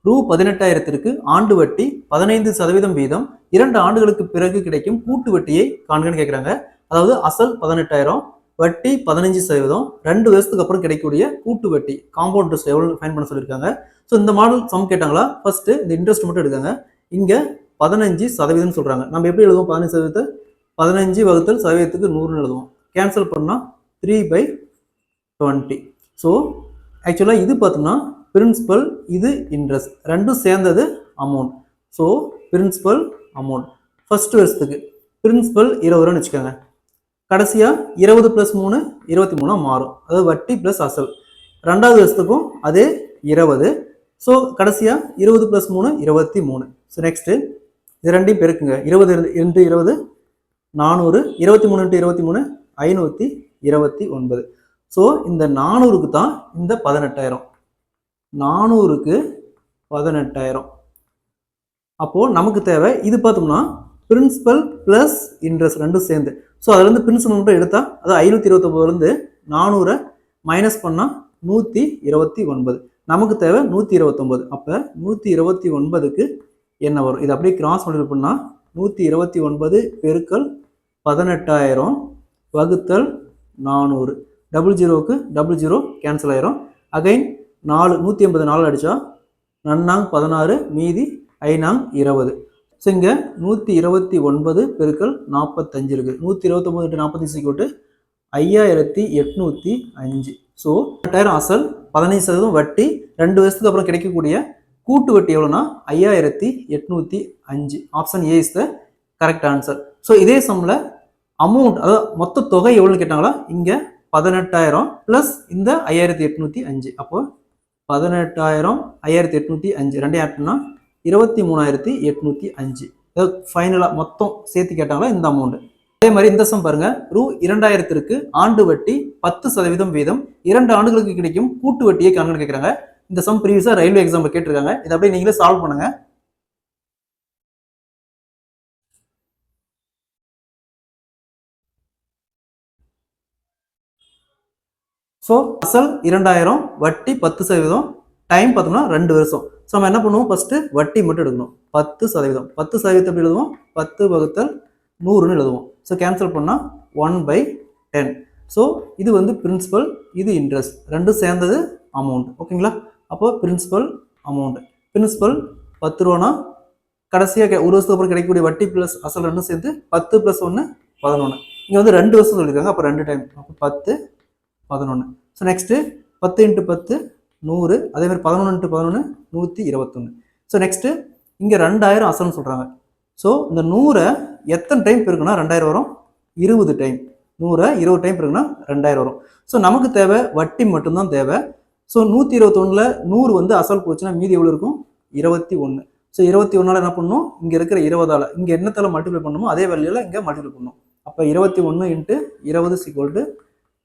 ரூ. 18,000 ஆண்டு வட்டி 15% வீதம் 2 ஆண்டுகளுக்கு பிறகு கிடைக்கும் கூட்டு வட்டியை காண்கன்னு கேட்குறாங்க. அதாவது அசல் 18,000, வட்டி 15%, 2 வருஷத்துக்கு அப்புறம் கிடைக்கக்கூடிய கூட்டு வட்டி காம்பவுண்ட் இன்ட்ரெஸ்ட் எவ்வளவு ஃபைண்ட் பண்ண சொல்லியிருக்காங்க. ஸோ இந்த மாடல் சம் கேட்டாங்களா, ஃபர்ஸ்ட் இந்த இன்ட்ரெஸ்ட் மட்டும் எடுக்காங்க. இங்க 15% சொல்றாங்க. நம்ம எப்படி எழுதுவோம்? 15%, 15 வகுத்தல் சதவீதத்துக்கு 100ன்னு எழுதுவோம். கேன்சல் பண்ணா 3/20. ஸோ ஆக்சுவலாக இது பார்த்தோம்னா பிரின்சிபல், இது இன்ட்ரெஸ்ட், ரெண்டும் சேர்ந்தது amount. So principal amount first வருஷத்துக்கு பிரின்சிபல் 20 ரூபான்னு வச்சுக்கோங்க. கடைசியா 20 + 3 23 மாறும். அதாவது வட்டி பிளஸ் அசல். ரெண்டாவது வருஷத்துக்கும் அதே 20. ஸோ கடைசியா 20 + 3 23. ஸோ நெக்ஸ்ட் இது ரெண்டையும் பெருக்குங்க. 20 × 20 400, 23 × 23 529. ஸோ இந்த 400க்கு தான் இந்த 18,000. 400க்கு 18,000. அப்போ நமக்கு தேவை இது பார்த்தோம்னா பிரின்சிபல் பிளஸ் இன்ட்ரெஸ்ட் ரெண்டும் சேர்ந்து. ஸோ அதுல இருந்து பிரின்சிபல் மட்டும் எடுத்தா அது 529 400 மைனஸ் பண்ணா 129. நமக்கு தேவை 129. அப்ப 129க்கு என்ன வரும்? இது அப்படியே கிராஸ் மல்டிபிள் பண்ணா 129 பெருக்கல் 18,000 வகுத்தல் 400. 00க்கு 00 கேன்சல் ஆயிரும். அகைன் 184 அடிச்சா 4 மீதி 5 ஸோ இங்க 129 பெருக்கல் 45 இருக்கு. 129 × 45 5805. ஸோ 18,000 அசல், 15% வட்டி, 2 வருஷத்துக்கு அப்புறம் கிடைக்கக்கூடிய கூட்டு வட்டி எவ்வளோனா 5805. Option A is the correct answer. So இதே சம்ல அமௌண்ட், அதாவது மொத்த தொகை எவ்வளோன்னு கேட்டாங்களா, இங்க 18,000 பிளஸ் இந்த 5805. அப்போ 18,000 5805 ரெண்டையும் ஆட் பண்ணா 23,805. ஃபைனலா மொத்தம் சேர்த்து கேட்டாங்களா இந்த அமௌண்ட். அதே மாதிரி இந்த சம் பாருங்க. ரூ. 2,000 ஆண்டு வட்டி 10% வீதம் 2 ஆண்டுகளுக்கு கிடைக்கும் கூட்டு வட்டியை காண்கன்னு கேட்கறாங்க. இந்த சம் ப்ரீவியஸா ரயில்வே எக்ஸாம்ல கேட்டிருக்காங்க. இதை அப்படியே நீங்களே சால்வ் பண்ணுங்க. ஸோ அசல் 2,000, வட்டி 10%, டைம் பார்த்தோம்னா 2 வருஷம். ஸோ நம்ம என்ன பண்ணுவோம்? ஃபர்ஸ்ட் வட்டி மட்டும் எடுக்கணும். 10%. 10% எப்படி எழுதுவோம்? 10 வகுத்தல் 100ன்னு எழுதுவோம். ஸோ கேன்சல் பண்ணா 1/10. ஸோ இது வந்து பிரின்சிபல், இது இன்ட்ரெஸ்ட், ரெண்டும் சேர்ந்தது அமௌண்ட். ஓகேங்களா? அப்போ பிரின்சிபல் அமௌண்ட், பிரின்சிபல் 10 ரூபானா கடைசியாக ஒரு வருஷத்துக்கு அப்புறம் கிடைக்கக்கூடிய வட்டி பிளஸ் அசல் ரெண்டும் சேர்த்து 10 + 1 11. இங்க வந்து 2 வருஷம் சொல்லியிருக்காங்க. அப்போ 2 டைம். அப்போ 10 11. So next 10 × 10 100. அதே மாதிரி 11 × 11 121. ஸோ நெக்ஸ்ட் இங்க 2,000 அசல்னு சொல்றாங்க. ஸோ இந்த 100 எத்தனை டைம் பெருக்குனா 2,000 வரும்? 20 டைம். 100 20 டைம் பெருக்குனா 2,000 வரும். ஸோ நமக்கு தேவை வட்டி மட்டும்தான் தேவை. ஸோ 121ல 100 வந்து அசல் போச்சுன்னா மீதி எவ்வளவு இருக்கும்? 21. ஸோ 21ஆல என்ன பண்ணணும்? இங்க இருக்கிற 20ஆல இங்க என்னத்தால மல்டிப்ளை பண்ணணுமோ அதே வேல்யூல இங்க மல்டிப்ளை பண்ணணும். அப்ப 21 × 20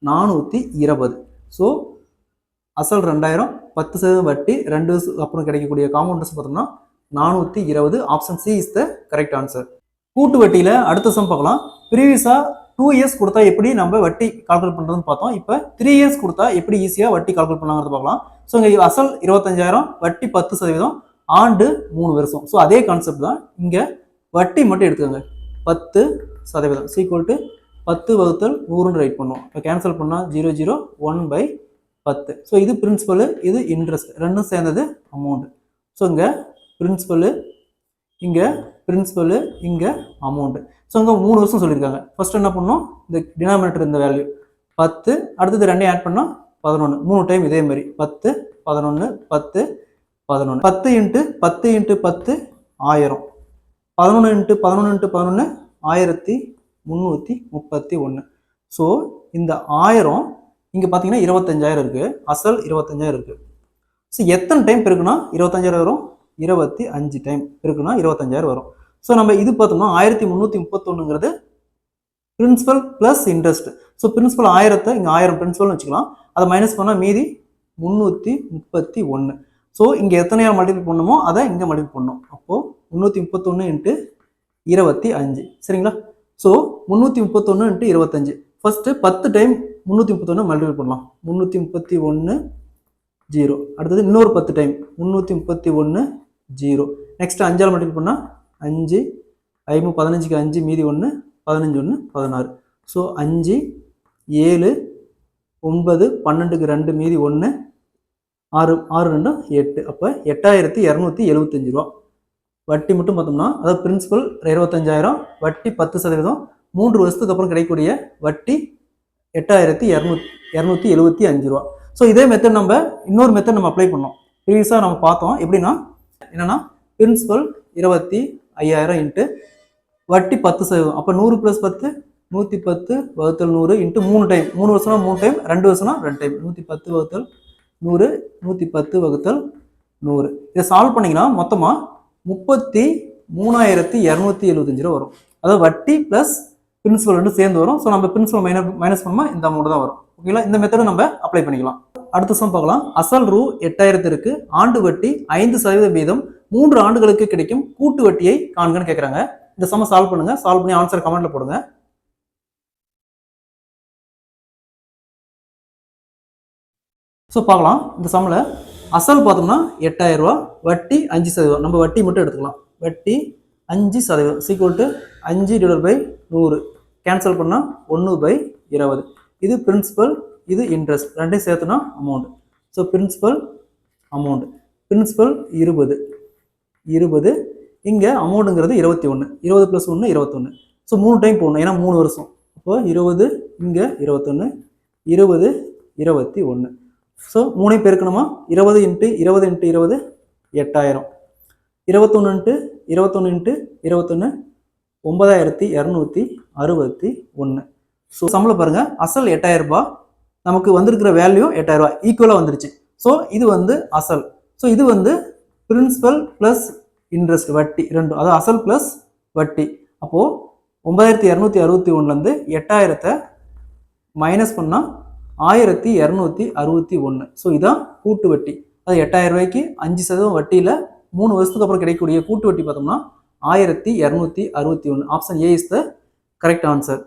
420. ஸோ அசல் 2,000, 10% வட்டி, 2 அப்புறம் கிடைக்கக்கூடிய காம்பவுண்டர்ஸ் பார்த்தோம்னா 420. Option C is the correct answer. கூட்டு வட்டியில அடுத்த சம் பார்க்கலாம். ப்ரீவியஸா 2 இயர்ஸ் கொடுத்தா எப்படி நம்ம வட்டி கால்குலேட் பண்றதுன்னு பார்த்தோம். இப்போ 3 இயர்ஸ் கொடுத்தா எப்படி ஈஸியா வட்டி கால்குலேட் பண்ணலாங்கிறது பார்க்கலாம். ஸோ இங்க அசல் 25,000, வட்டி 10%, ஆண்டு 3 வருஷம். ஸோ அதே கான்செப்ட் தான் இங்க வட்டி மட்டும் எடுத்துக்கோங்க. 10% ஈக்குவல் டு 10 வகுத்தல் 100ன்னு ரைட் பண்ணுவோம். இப்போ கேன்சல் பண்ணா 00 1/10. ஸோ இது பிரின்சிபல், இது இன்ட்ரெஸ்ட், ரெண்டும் சேர்ந்தது அமௌண்ட். ஸோ இங்க பிரின்சிபல், இங்க பிரின்சிபல், இங்க அமௌண்ட். ஸோ இங்க 3 வருஷம் சொல்லியிருக்காங்க. ஃபர்ஸ்ட் என்ன பண்ணணும்? இந்த டினாமினேட்டர் இந்த வேல்யூ 10, அடுத்தது ரெண்டையும் ஆட் பண்ணா 11. 3 டைம் இதே மாதிரி 10 11 10 11. 10 × 10 × 10 1000. 11 × 11 × 11 1331. ஸோ இந்த 1000 இங்க பாத்தீங்கன்னா 25,000 இருக்கு. அசல் 25,000 இருக்கு. ஸோ எத்தனை டைம் பெருக்குனா 25,000 வரும்? 25 டைம் பெருக்குனா 25,000 வரும். ஸோ நம்ம இது பார்த்தோம்னா 1331ங்கிறது principal plus interest. So principal 1000 இங்க 1000 பிரின்சிபல்னு வச்சுக்கலாம். அதை மைனஸ் பண்ணா மீதி 331. ஸோ இங்க எத்தனையால் மல்டிபிள் பண்ணுமோ அதை இங்க மல்டிபிள் பண்ணணும். அப்போ 331 × 25. சரிங்களா? ஸோ 331 × 25. ஃபர்ஸ்ட் 10 டைம் 331 மல்டிபிள் பண்ணலாம். 331 ஜீரோ. அடுத்தது இன்னொரு 10 டைம் 331 ஜீரோ. நெக்ஸ்ட் 5ஆல் மல்டிபிள் பண்ணால் 5 5 15க்கு 5 மீதி 1 15 1 16. ஸோ 5 7 9 12க்கு 2 மீதி 1 6 6 2 8. அப்போ 8275 ரூபா. வட்டி மட்டும் பார்த்தோம்னா அதாவது பிரின்சிபல் 25,000, வட்டி 10%, 3 வருஷத்துக்கு அப்புறம் கிடைக்கக்கூடிய வட்டி 8275 ரூபா. ஸோ இதே மெத்தட் நம்ம இன்னொரு மெத்தட் நம்ம அப்ளை பண்ணோம். ப்ரீவியஸாக நம்ம பார்த்தோம். எப்படின்னா என்னன்னா பிரின்சிபல் 25,000 இன்ட்டு வட்டி 10%. அப்போ 100 + 10 110 / 100 இன்ட்டு 3 டைம். 3 வருஷம்னா 3 time, 2 வருஷம்னா 2 time. 110 / 100 110 / 100. இதை சால்வ் பண்ணிங்கன்னா மொத்தமாக 33,275 ரூபா வரும். அதாவது வட்டி ப்ளஸ் பிரின்சிபல் ரெண்டு சேர்ந்து வரும். ஸோ நம்ம பிரின்சிபல் மைனஸ் பண்ணால் இந்த அமௌண்ட் தான் வரும். ஓகேங்களா? இந்த மெத்தடை நம்ம அப்ளை பண்ணிக்கலாம். அடுத்த சம் பார்க்கலாம். அசல் ரூ 8000 இருக்கு, ஆண்டு வட்டி 5% வீதம் 3 ஆண்டுகளுக்கு கிடைக்கும் கூட்டு வட்டியை காண்கன்னு கேட்குறாங்க. இந்த சம்ம சால்வ் பண்ணுங்க. சால்வ் பண்ணி ஆன்சர் கமெண்ட்ல போடுங்க. ஸோ பார்க்கலாம். இந்த சம்மில் அசல் பார்த்தோம்னா 8000 ரூபா, வட்டி 5%. நம்ம வட்டி மட்டும் எடுத்துக்கலாம். வட்டி 5% ஈக்குவல் டு 5 / 100 கேன்சல் பண்ணால் 1/20. இது பிரின்சிபல், இது இன்ட்ரெஸ்ட், ரெண்டையும் சேர்த்துனா amount. So principal amount, principal 20 இங்கே அமௌண்ட்டுங்கிறது 21. 20 + 1 21. ஸோ 3 டைம் போடணும், ஏன்னா 3 வருஷம். அப்போ 20 இங்கே 21 20 21. ஸோ 3 பெருக்கணுமா? 20 × 20 × 20 8000. 21 × 21 × 21 9261. ஸோ சம்பளம் பாருங்க, அசல் 8000 ரூபாய், நமக்கு வந்திருக்கிற வேல்யூ 8000 ரூபாய் ஈக்குவலாக வந்துருச்சு. ஸோ இது வந்து அசல். ஸோ இது வந்து பிரின்சிபல் ப்ளஸ் இன்ட்ரெஸ்ட், வட்டி ரெண்டும், அதாவது அசல் ப்ளஸ் வட்டி. அப்போது 9261லேருந்து 8000 மைனஸ் பண்ணால் 1261. ஸோ இதான் கூட்டு வட்டி. அது 8000 ரூபாய்க்கு 5% வட்டியில் 3 வருஷத்துக்கு அப்புறம் கிடைக்கக்கூடிய கூட்டு வட்டி பார்த்தோம்னா 1261. Option A is the correct answer.